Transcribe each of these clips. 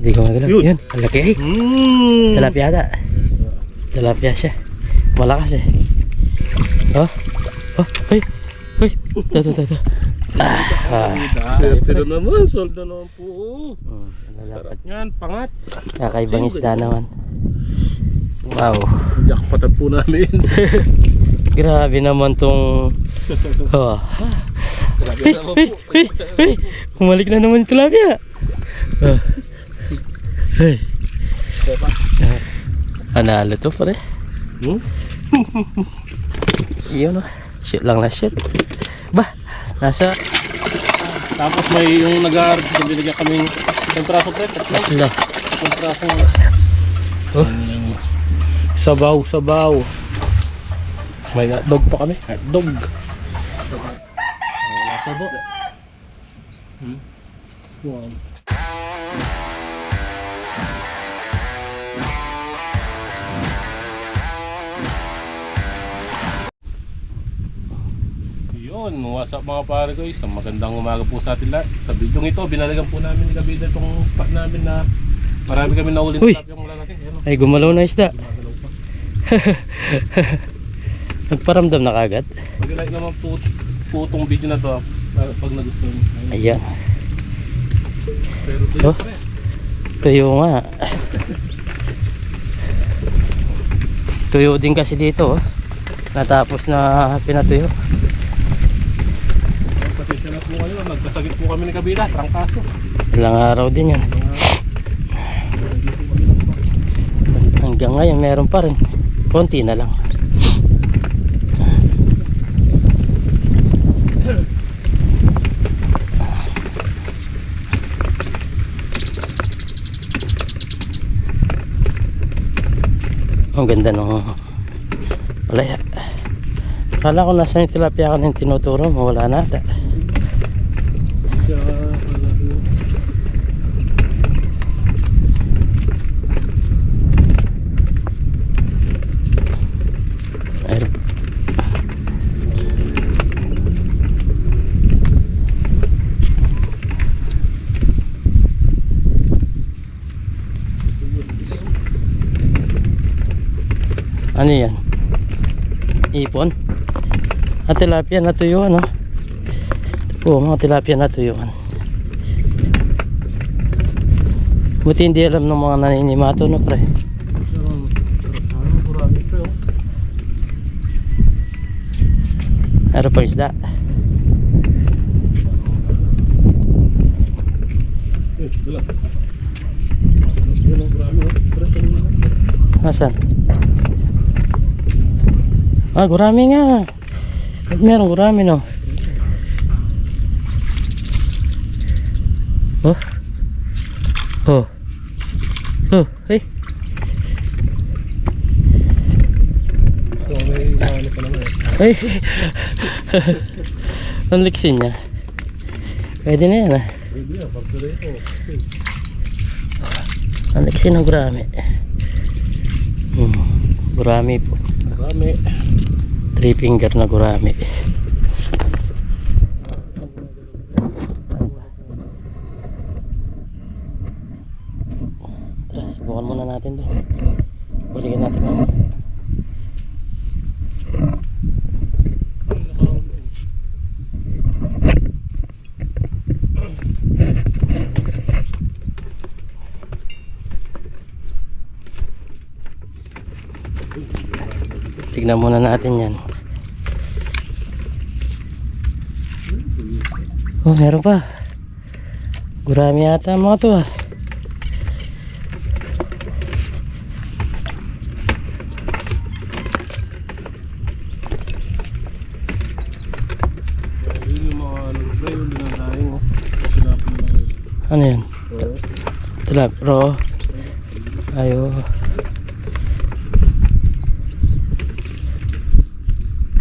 Hindi ko magalaw. Yun, ang laki eh. Tilapia ata. Tilapia siya. Malakas eh. Oh. Oh, hoy. Hoy. Ito. Pero naman, sold na naman po. Dapat Yan, pangat. kakaibang isda naman. Wow. Jackpotan po namin. Grabe naman tong oh. Hey. Bumalik na naman yung tilapia. Hey. Analo to pare. Yun oh. Shoot lang na shoot. Bah, nasa Tapos may yung nag-aaral, binigyan kami ng traso pre. Wala. Yung traso. Sabaw. May hotdog pa kami. Hotdog. Sabo. Wow. Yun, what's up mga pare ko, isang magandang umaga po sa atin lahat. Sa video ito, binalagan po namin ni Kabida itong pat namin na marami kami nahuli ng tilapia malalaki. Ay, gumalaw na isda. Gumagalaw pa. Nagparamdam na kagad. Pag-like naman po itong video na to pag nagustuhan. Ayan. Pero tuyo Oh. Tuyo nga. Tuyo din kasi dito oh. Natapos na pinatuyo. Pasensya na po kayo, nagkasagit po kami ni Kabila, trangkaso. Ilang araw din yan. Hanggang ngayon meron pa rin. Konti na lang. Ang ganda ng palaya. Akala ko nasa yung tilapia ko ng tinuturo mo, wala na ata. Ayun. Ano yan? Ipon? At tilapia na tuyuan, no? Oo, mga tilapia na tuyuan. Buti hindi alam ng mga naninimato, no, pre? Ano pa isda? Nasaan? Ah, gurami nga. Meron gurami, no? Oh. Oh. Oh, hey. So may ano pa naman. Ay. Ang liksin niya. Pwede na yan, ah. Pwede yan, pagpira ito. Ang liksin ng gurami. Gurami po. Marami. 3 finger na gurami. Tara, subukan muna natin to. Balikan natin mamaya. Tignan muna natin yan. Oh, meron pa. Gurami yata mga to, ah. Ano yan? Tilapia. Ayo.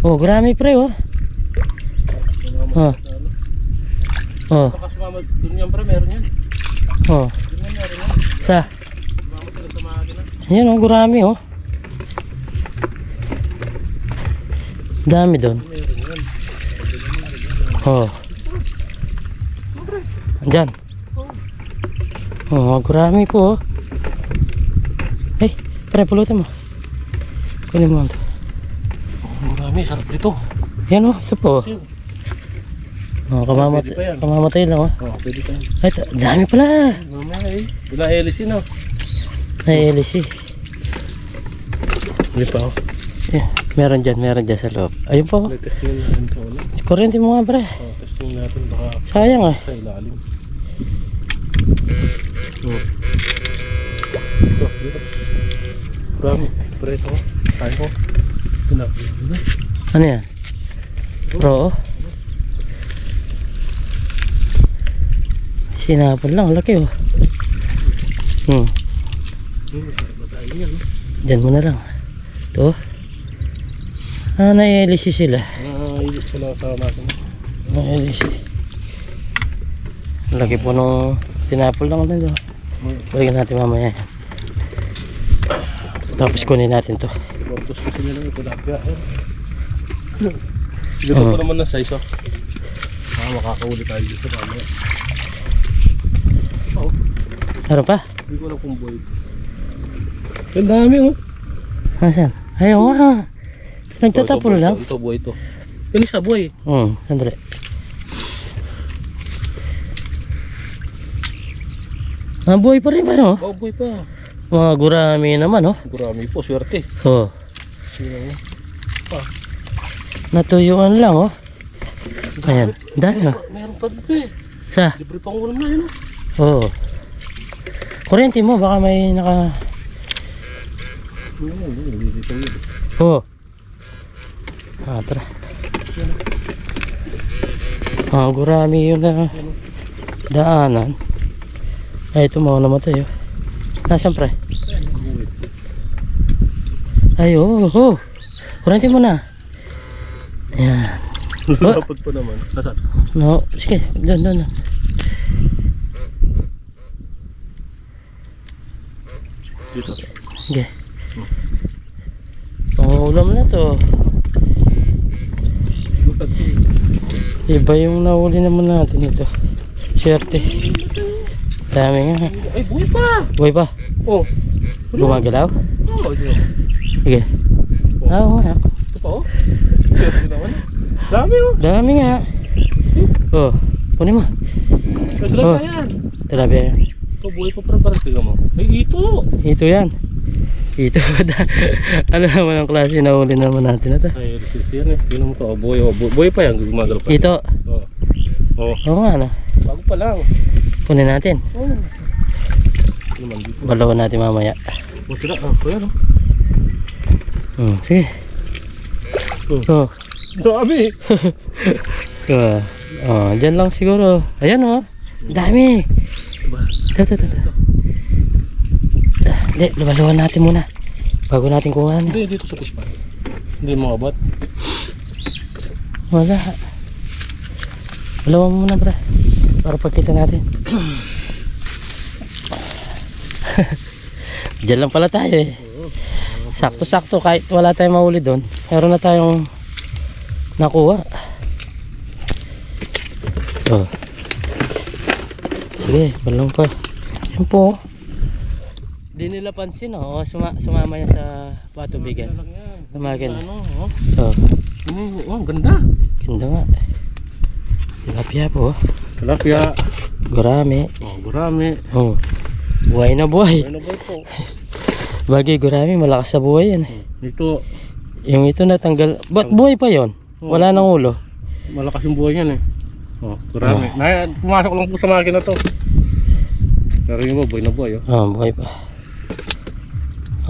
Oh, gurami pre, oh. Oh. Oh. Baka sumama dun yan pre, meron yan. Oh. Dun yan meron yan. Sa. Sumama sila sa mga gina. Ayan, oh, gurami, oh. Dami doon. Oh. Andyan. Oh, gurami po. Ay, pre, pulutan mo. Kunin mo ito. Marami, sarap dito. Yan oh, ito po. Kasi, Oh, Pwede pa yan. kamamatay lang oh. oh, pwede tayo. Ay, dami pala. Mamaya eh. Wala helisin oh. Nai-LC. Hindi pa oh. Yeah, meron dyan sa loob. Ayun po. Testingin natin ito ulit. Kuryente mo nga pre. Oh, testingin natin baka Sayang eh. sa ilalim. Ito, dito. Marami. Preto oh. Kain ko. Pinap. Ano yan? Pro. Sinapon lang, laki oh. Diyan mo na lang. Ito. Ah, nai-LC sila. Ilit sila sa natin. Nai-LC. Laki po nung tinapol lang nito. Balikan natin mamaya. Tapos kunin natin to. Portos kasi nila ito lapya. Dito po naman na size oh. Makakahuli tayo dito mamaya. Oh. Meron pa? Hindi ko alam kung buhay. Ang dami oh. Asan? Ayaw nga. Nagtatapon lang. Ito buhay ito. Yan isa buhay. Sandali. Ah, buhay pa rin ba no? Oh, buhay pa. Mga gurami naman oh. Gurami po, swerte. Oh. Sino mo? Natuyuan lang oh. Ayan. Dahil oh. Meron pa dito eh. Sa? Libre pang ulam na yun Oo. oh. Kuryente mo baka may naka... Oo. Ah, tara. Ah, gurami yun na daanan. Ay, ito mga namatay oh. Nasaan pre? Ay, oo. Oh. Kuryente mo na. Ayan. Lapot pa naman. Nasaan? No, sige. Doon. Dito. Okay. Pangulam na to. Iba yung nahuli naman natin ito. Swerte. Dami nga. Ay, buhay pa! Buhay pa? Oh. Gumagalaw? Oo, ito. Sige. Oo nga. Ito pa oh. Swerte naman. Dami oh. Dami nga. Oh, kunin mo. Naglag na yan. Tilapia yan. Ito, buhay pa parang tingnan mo. Ay, ito! Ito yan. Ito. Ano naman ang klase na huli naman natin na to? Ay, yan eh. Tingnan mo to. Oh, buhay oh. Buhay pa yan. Gumagalaw pa. Ito. Oh. Oh. Oo nga ano. Bago pa lang. Kunin natin. Oh. Naman dito. Balawan natin mamaya. Oh, tira. Oh, ayan oh. Sige. Oh. Dami! Dyan lang siguro. Ayan oh. Dami. Ito. Hindi, lumaluan natin muna. Bago natin kuhaan. Hindi, dito sa kuspan. Hindi mo abot. Wala. Lumaluan mo muna bro. Para pagkita natin. Diyan lang pala tayo eh. Sakto-sakto kahit wala tayong mahuli doon. Meron na tayong nakuha. Oh. Sige, balong pa. Yan po. Di nila pansin oh. Sumama yan sa patubigan. Tumakin. Ano, oh. Oh, ang ganda. Ganda nga. Tilapia po. Tilapia. Gurami. Oh, gurami. Oh. Buhay na buhay. Ano ba ito? Bagay gurami, malakas sa buhay yan. Ito. Yung ito natanggal. Ba't buhay pa yon? Wala nang ulo. Malakas yung buhay yan eh. Oh, gurami. Pumasok lang po sa makina to. Pero yung buhay na buhay oh. Buhay pa.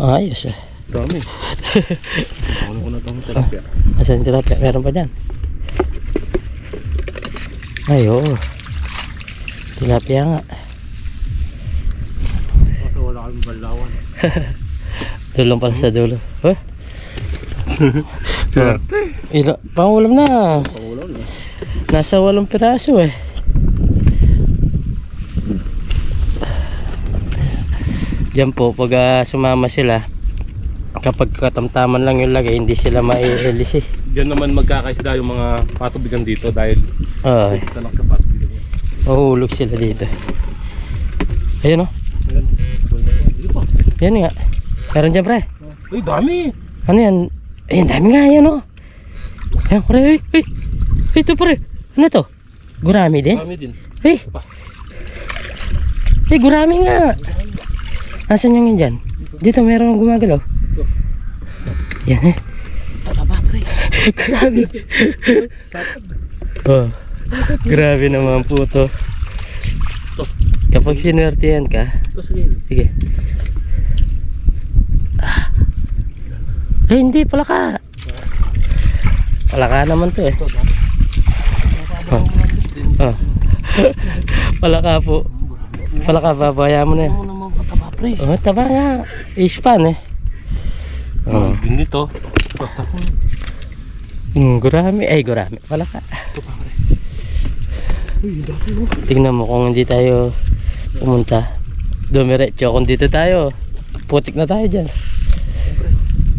Ayos eh. Dami. Ano ko na itong tilapia. Asan yung tilapia? Meron pa dyan. Ay oo. Tilapia nga. Kasi wala kaming balawan. Dulong pala sa dulo. Huh? Swerte. Pangulam na. Pangulam na. Nasa 8 piraso eh. Diyan po pag sumama sila, kapag katamtaman lang yung lagay, hindi sila ma-LC. Diyan naman magkakaisda yung mga patubigan dito dahil Ay, ito lang sa patubigan. mahulog sila dito. Ayun, oh. Ayan. Dito pa. Yan nga. Meron dyan, pre. Uy, dami. Ano yan? Ayun, dami nga yan, oh. Ayan, pre. Uy, uy. Ito, pre. Ano to? Gurami din? Dami din. Uy. Uy, gurami nga. Nasaan yung yun dyan? Dito, meron gumagalaw. Yan, eh. Tataba, pre. Grabe. Oh. Grabe naman po to. Kapag sinertihan ka, Ito, sige. sige. Eh, hindi, palaka. Palaka naman to eh. Ito, dami. Oh. Oh. Palaka po. Palaka, babaya mo na yan. Ano naman pataba, pre? Oh, taba nga. Ispan eh. Oh. Din dito. Gurami. Ay, gurami. Palaka. Ito pa, pre. Uy, dami mo. Tingnan mo kung hindi tayo pumunta. Dumiretso. Kung dito tayo, putik na tayo dyan.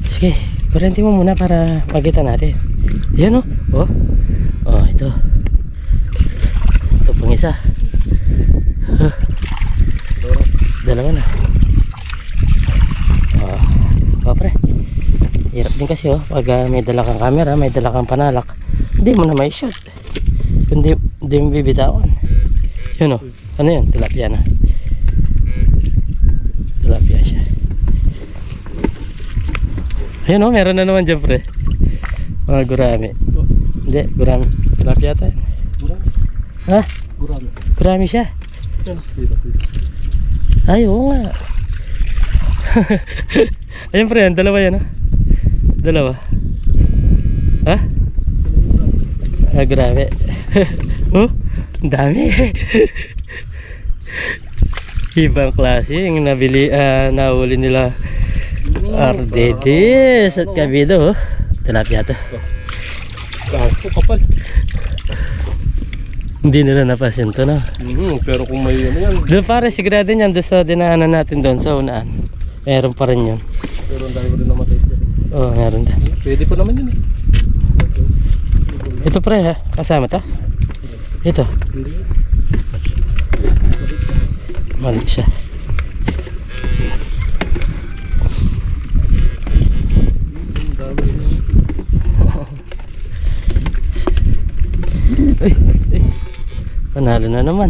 Sige, kurente mo muna para makita natin. Yan oh. Oh. Oh, ito. Ito pang isa. Dalawa na. Oh, pre. Hirap din kasi oh. Pag may dala kang camera, may dala kang panalak, hindi mo na may shot. Hindi mo bibitawan. Yun oh. Ano yun? Tilapia na. Tilapia siya. Ayun oh, meron na naman dyan, pre. Mga gurami. Hindi, gurami. Tilapia tayo. Gurami. Ha? Gurami. Gurami siya. Yan, dito. Ay, oo nga. Ayun, pre, yan. Dalawa yan, ha? Dalawa. Ha? Ah, grabe. Oh, ang dami. Ibang klase yung nabili, nahuli nila. Ardedes at kabido, oh. Tilapia to. Ito, kapal. Hindi nila napasin to, no? Pero kung may ano yan. Doon pare, sigurado yan. Doon sa dinaanan natin doon sa unaan. Meron pa rin yun. Pero ang dami ko rin namatay siya. Oo, meron din. Pwede pa naman yun eh. Ito pre, ha? Kasama to? Ito. Hindi. Mali siya. Uy, uy. Panalo na naman.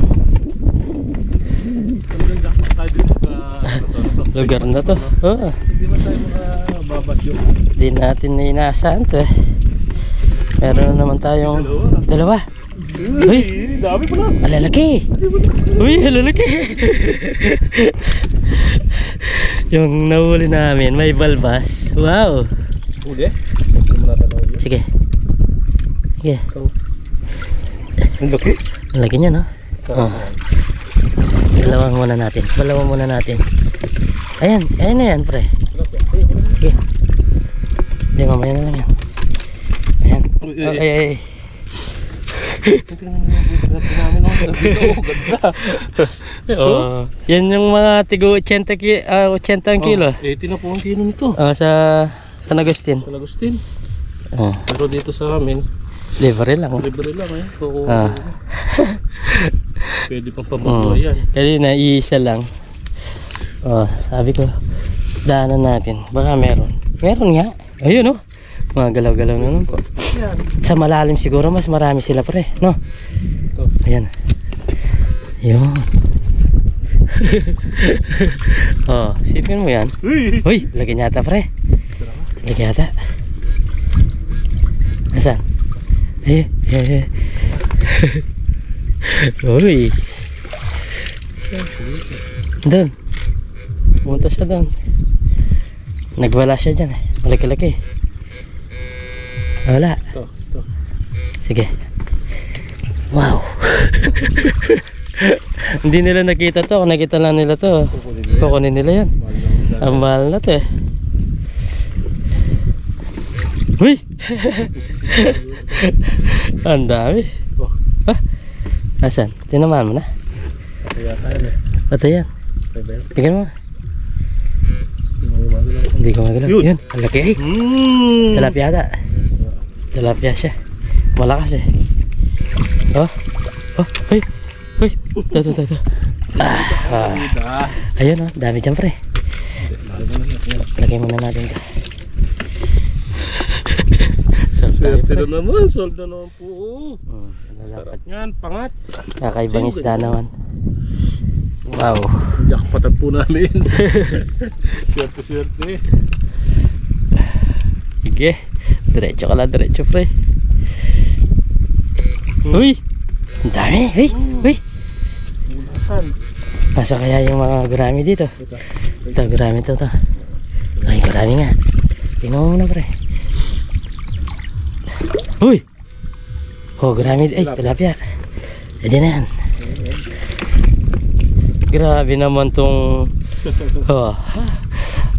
Lugar na to. Oo. Hindi ba tayo makababasyo? Hindi natin na inaasahan to eh. Meron na naman tayong dalawa. Uy, Dami pa na. alalaki. Uy, alalaki. Yung nahuli namin, may balbas. Wow. Huli eh. Hindi mo natanaw yun. Sige. Sige. Ang laki. Ang laki niya, no? Oh. Dalawang muna natin. Dalawang muna natin. Ayan. Ayan na yan, pre. Sige. Hindi, mamaya na lang yan. Ayan. Oh, ay, ay. Tingnan mo yung busit namin. Ganda. Oh. Yan yung mga tigo 80 kilo. 80 na po ang kilo nito. Sa San Agustin. San Agustin. Oh. Pero dito sa amin, Libre lang. libre lang eh. So, Ah. pwede pang pambuhay yan. Kanina iisa lang. Oh, sabi ko daanan natin. Baka meron. Meron nga. Ayun oh. Mga galaw-galaw na naman po. Yan. Sa malalim siguro mas marami sila pre, no? Ito. Ayan. Yun. Oh, sipin mo yan. Uy, lagi yata pre. Lagi yata. Asan? Ay, ay, ay. Uy. Doon. Pumunta siya doon. Nagwala siya dyan eh. Malaki-laki. Wala. Ito. Sige. Wow. Hindi nila nakita to. Kung nakita lang nila to, kukunin nila yan. Ang mahal na to eh. Uy! Ang dami. Ah, asan? Tinamaan mo na? Kaya tayo eh. Ito yan. Tingnan mo. Hindi ko magalaw. Yun. Yun. Ang laki eh. Tilapia ata. Tilapia siya. Malakas eh. Oh. Oh. Uy. Uy. Ito. Ayun oh, dami dyan pre. Lagay muna natin ito. Swerte na naman, sold na naman po. Lalapad. Yan, pangat. Kakaibang isda naman. Wow. Jackpotan po namin. Swerte. Sige. Diretso ka lang, diretso pre. Uy! Ang dami! Uy! Mulasan. Nasa kaya yung mga gurami dito? Ito, gurami ito. Ay, gurami nga. Tingnan mo muna pre. Uy! Oh, gurami. Ay, tilapia. Pwede na yan. Grabe naman tong oh,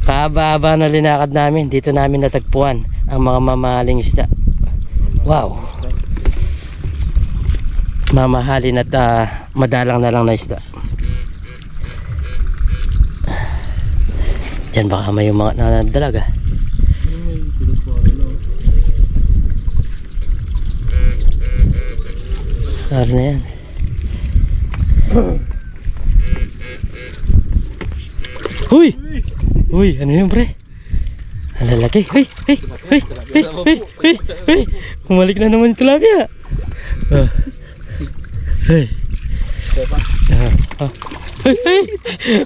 kahaba-haba na linakad namin. Dito namin natagpuan ang mga mamahaling isda. Wow. Mamahalin at madalang na lang na isda. Diyan baka may yung mga nanadalag ah. Sar na yan. Uy! Uy, ano yun pre? Ang lalaki. Uy! Bumalik na naman yung tilapia. Uy!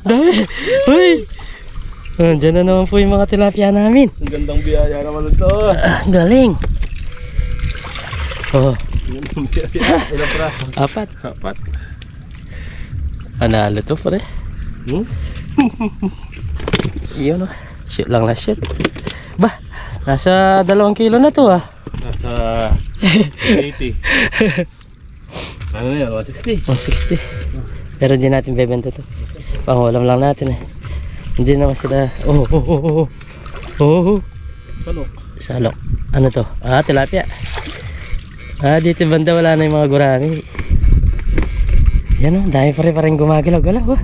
Dami! Uy! Diyan na naman po yung mga tilapia namin. Ang gandang biyaya naman ito. Galing! Oh. Ilan pra? Apat. Analo to pre. Yun oh. Shoot lang na shoot. Bah, nasa 2 kilo na to ah. Nasa 80. Ano na yan? 160? 160. Pero hindi natin bebenta to. Pangulam lang natin eh. Hindi naman sila. Salok. Salok. Ano to? Ah, tilapia. Ah, dito banda wala na yung mga gurami. Yan oh, dami pa rin gumagalaw-galaw oh.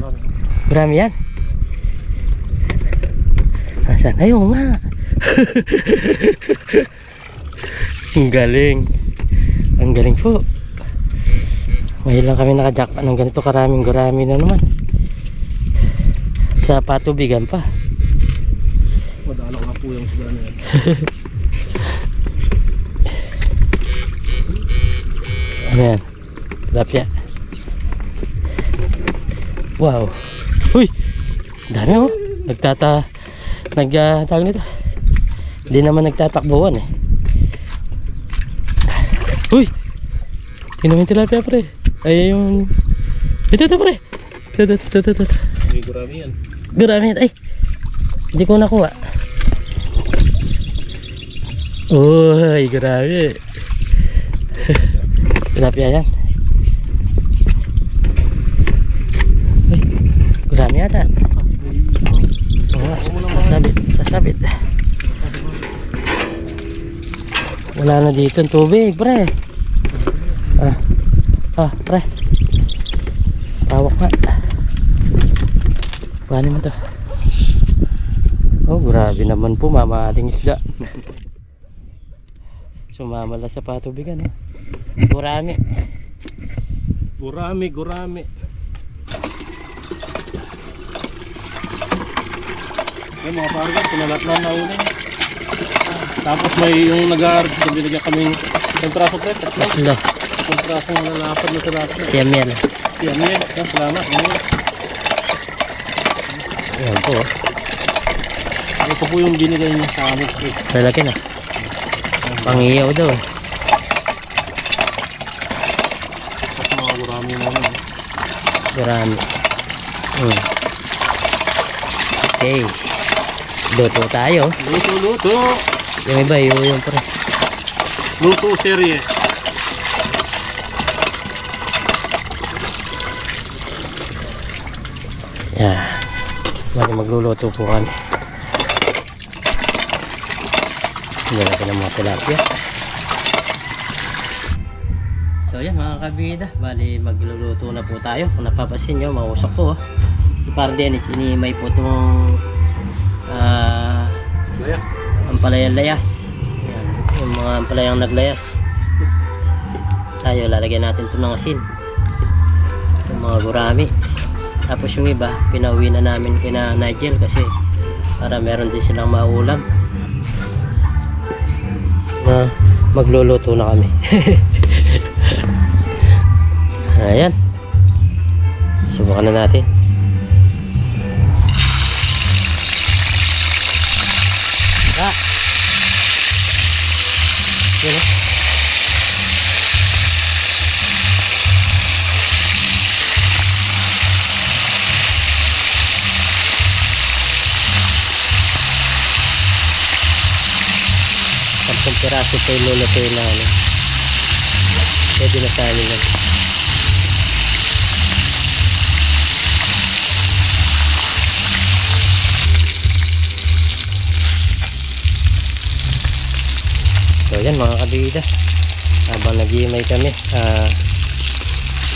Gurami yan. Asan? Ayun nga. Ang galing. Ang galing po. Ngayon lang kami nakajakpan ng ganito karaming gurami na naman. Sa patubigan pa. Madalak na po yung sila na yan. Ano yan? Tilapia. Wow. Uy! Dami oh. Tawag nito. Hindi naman nagtatakbuhan eh. Uy! Tingnan mo yung tilapia pre. Ay yung... Ito pre. Ito. May gurami yan. Gurami yan. Ay! Hindi ko nakuha. Uy! Gurami. Tilapia yan. Uy! Gurami yata. Sasabit. Wala na dito ang tubig, pre. Pre. Tawak nga. Paano mo to? Oh, grabe naman po, mamahaling isda. Sumamala sa patubigan eh. Gurami. Ay mga parga, pinalat na naulin. Tapos may yung nag-aarap, binigyan kaming kontraso pre. Hello. Kontraso ng lalapad na tiraso. Si Amiel. Salamat. Ayan po. Ito po yung binigay niya sa amin. Lalaki na. Pangiyaw daw eh. Tapos mga gurami namin. Gurami. Okay. Luto tayo. Luto. Yung iba yung pre. Luto serye. Yan. Magluluto po kami. Lalaki ng mga tilapia. So yan mga kabida, bali magluluto na po tayo. Kung napapasin nyo, mausok po. Si Par Dennis, inimay po itong ampalayang layas. Yan, yung mga ampalayang naglayas. Tayo lalagyan natin ito ng asin. Yung mga gurami. Tapos yung iba, pinauwi na namin kina Nigel kasi para meron din silang maulam. Magluluto na kami. Ayan. Subukan na natin. Yun o. Sampung piraso pa yung lulutuin na ano. Pwede na sa amin yan. So yan mga kabida, habang nag-iimay kami,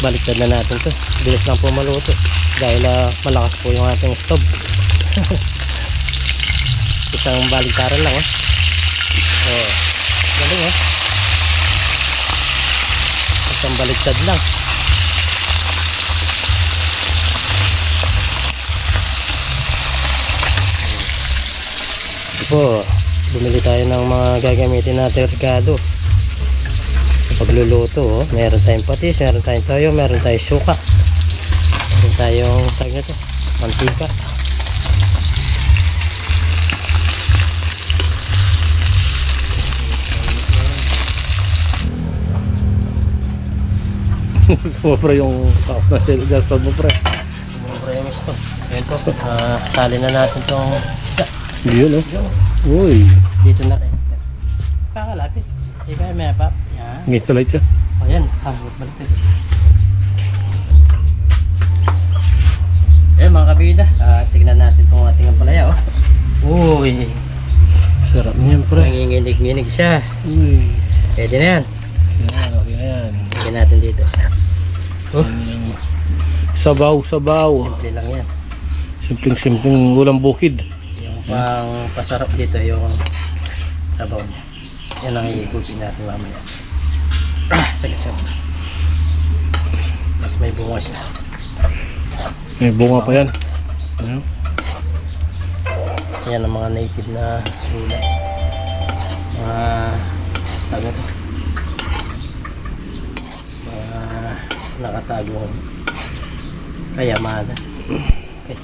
baliktad na natin to. Bilis lang po maluto dahil malakas po yung ating stove. Isang baliktaran lang oh, galing isang baliktad lang. Po, bumili tayo ng mga gagamitin natin Ricardo sa pagluluto. Meron tayong patis, meron tayong toyo, meron tayong suka, meron tayong mantika. Sumobra yung taas na gas stove mo, pre. Sumobra yung stove. Ayan po, sali na natin itong isda. Yun, uy. Dito na rin. Pakalapit. Ika, may pa. Yan. Ngito light siya. O yan. Balik tayo. Ayan mga kabida. Tignan natin itong ating ampalaya. Uy. Sarap niyan, pre. Nanginginig-nginig siya. Uy. Pwede na yan. Yan, okay na yan. Tignan natin dito. Sabaw. Simple lang yan. Simpleng ulam bukid. Ang pasarap dito yung sabaw niya. Yan ang iigupin natin mamaya. Sagasap. Mas may bunga siya. May bunga pa yan. Ano? Yan ang mga native na gulay. Mga taga to. Mga nakatagong kayamanan. Okay.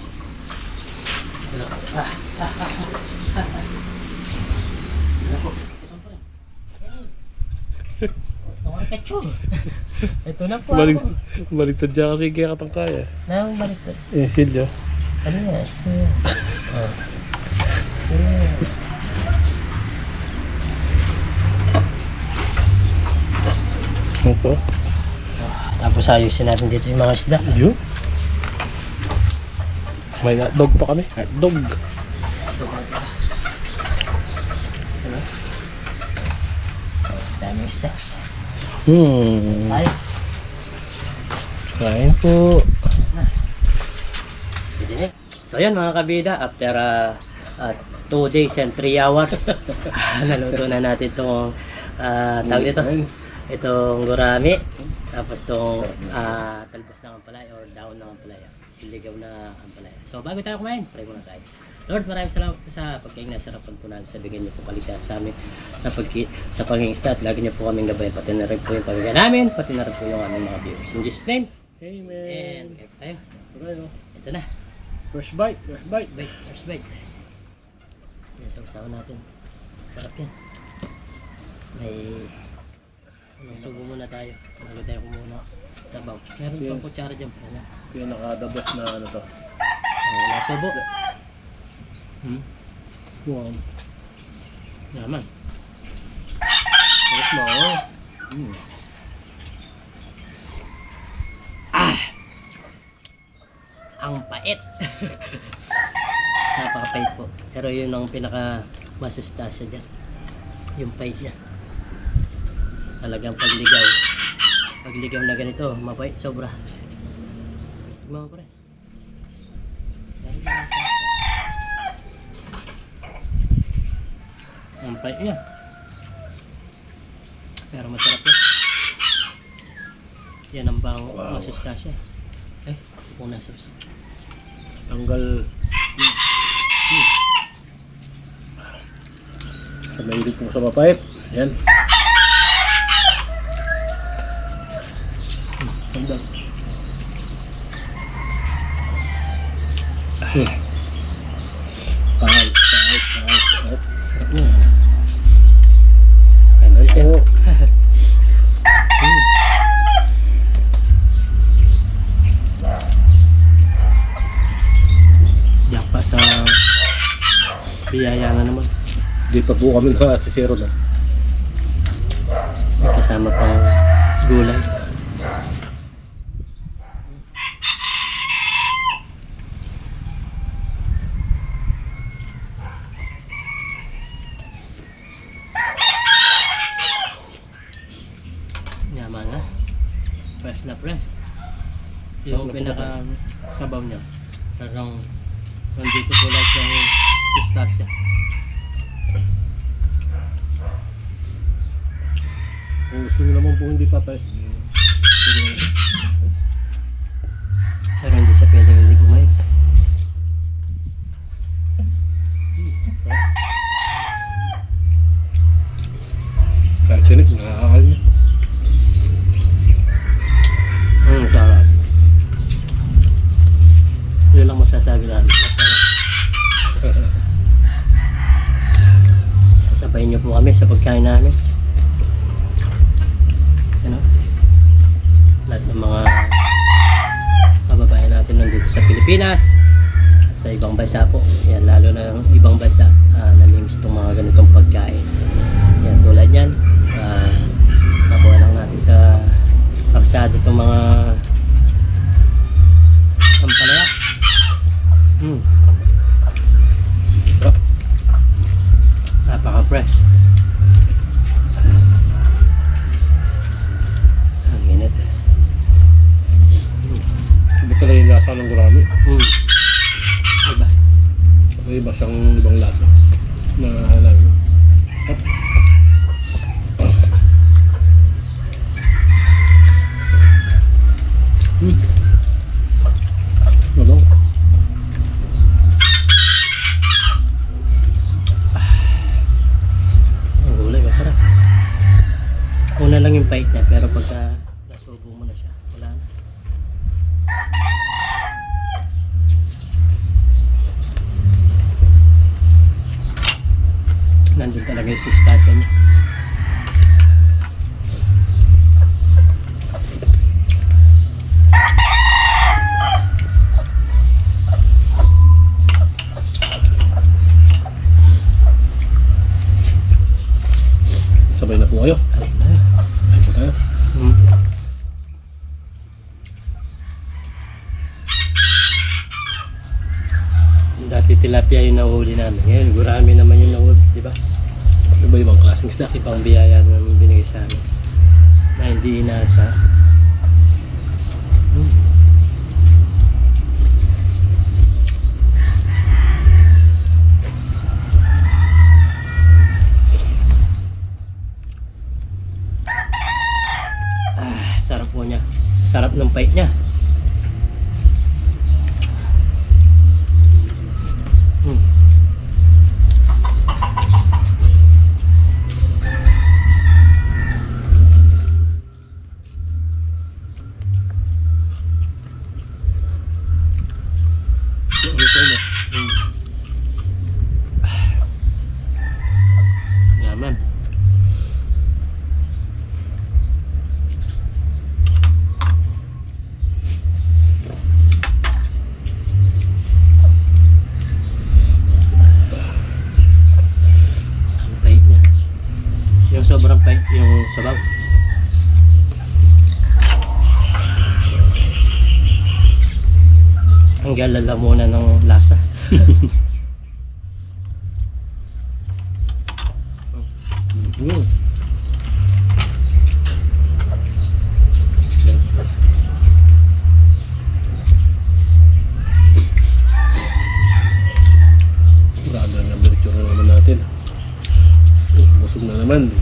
Ito na po. Baliktad dyan kasi kaya katangkaya. Nang baliktad. Silya. Ano yan? Ito yan. Opo. Tapos ayusin natin dito yung mga isda. Yun. May hotdog pa kami. Hotdog. Dami isda. Tayo. Kain po. So yan mga kabida, after 2 days and 3 hours naluto na natin itong tawag dito, itong gurami, tapos itong talbos ng ampalaya or daon ng ampalaya, iligaw na ampalaya. So bago tayo kumain, pray muna tayo. Lord, maraming salamat po sa pagkain na sarapan po namin, sa bigyan niyo po kaligtas sa amin sa pag-iingsta at lagi niyo po kaming gabayan, pati na rin po yung pamilya namin, pati na rin po yung aming mga viewers. In Jesus' name, Amen. and kayo tayo. Ito na. First bite. First bite. Sausaw natin. Sarap yan. May subo muna tayo. Bago tayo kumuha sabaw. Meron pang kutsara dyan. Yung nakadabas na ano to. Wala subo. Wow. Naman. Sarap na Ang pait. Napakapait po. Pero yun ang pinaka masustansya dyan. Yung pait niya. Talagang pagligaw. Pagligaw na ganito, mapait sobra. Tignan mo pre. Ang pait niya. Pero masarap yan. Yan ang bang masustansya. Una sa isa. Tanggal. Sa mahilig po sa mapait. Ayan. Tanggal. Kahit. Sarap niya. Ano Ay siya? po. Diyak pa sa biyaya na naman. Di pa po kami na si Zero na. May kasama pang gulay. Yaman na. Fresh na fresh. Yung pinaka sabaw niya. Parang nandito po lahat yung pistasya. Kung gusto nyo naman po hindi papait. Pwede naman. Pero hindi siya pwedeng hindi kumain. Kahit tinik, nakakakal niya. Sarap. Yun lang masasabi namin. Masarap. Sabayin niyo po kami sa pagkain namin. Ano? Lahat ng mga kababayan natin nandito sa Pilipinas at sa ibang bansa po. Yan, lalo na ng ibang bansa namimiss itong mga ganitong pagkain. Yan, tulad yan. Nakuha lang natin sa karsada itong mga sampalaya. Sarap. Napaka-fresh. Ang init eh. Iba talaga yung lasa ng gurami. Diba? May iba siyang ibang lasa. Na alam. Ano? Ang gulay, masarap. Una lang yung pait niya, pero pagka nasubo mo na siya, wala na. Nandun talaga yung sustansya niya. Sabay na po kayo. Ay, na. Ay po tayo. Dati tilapia yung nahuli namin. Ngayon, gurami naman yung nahuli, di ba? Iba-ibang klaseng isda. Ibang biyaya na binigay sa amin na hindi inasa. Sarap po niya. Sarap ng pait niya. Yaman. Ang pait niya. Yung sobrang pait, yung sabaw. Hanggang lalamunan ng lasa. Grabe nga, biritsura na naman natin. Busog na naman.